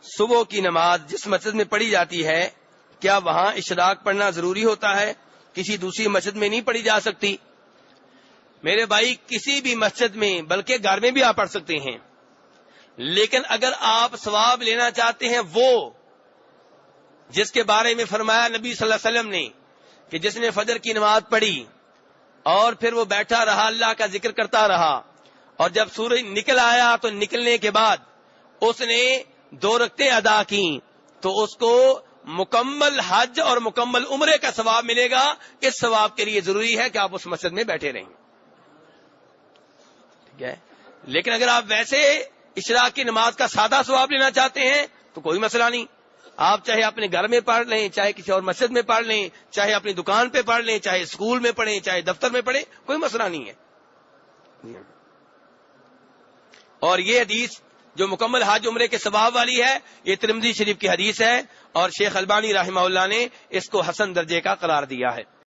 صبح کی نماز جس مسجد میں پڑھی جاتی ہے کیا وہاں اشراق پڑھنا ضروری ہوتا ہے؟ کسی دوسری مسجد میں نہیں پڑھی جا سکتی؟ میرے بھائی کسی بھی مسجد میں بلکہ گھر میں بھی آپ پڑھ سکتے ہیں، لیکن اگر آپ ثواب لینا چاہتے ہیں وہ جس کے بارے میں فرمایا نبی صلی اللہ علیہ وسلم نے کہ جس نے فجر کی نماز پڑھی اور پھر وہ بیٹھا رہا اللہ کا ذکر کرتا رہا اور جب سورج نکل آیا تو نکلنے کے بعد اس نے 2 رکعتیں ادا کی تو اس کو مکمل حج اور مکمل عمرے کا ثواب ملے گا۔ اس ثواب کے لیے ضروری ہے کہ آپ اس مسجد میں بیٹھے رہیں، ٹھیک ہے؟ لیکن اگر آپ ویسے اشراق کی نماز کا سادہ ثواب لینا چاہتے ہیں تو کوئی مسئلہ نہیں، آپ چاہے اپنے گھر میں پڑھ لیں، چاہے کسی اور مسجد میں پڑھ لیں، چاہے اپنی دکان پہ پڑھ لیں، چاہے اسکول میں پڑھیں، چاہے دفتر میں پڑھیں، کوئی مسئلہ نہیں ہے۔ اور یہ حدیث جو مکمل حج عمرے کے ثواب والی ہے یہ ترمذی شریف کی حدیث ہے اور شیخ البانی رحمہ اللہ نے اس کو حسن درجے کا قرار دیا ہے۔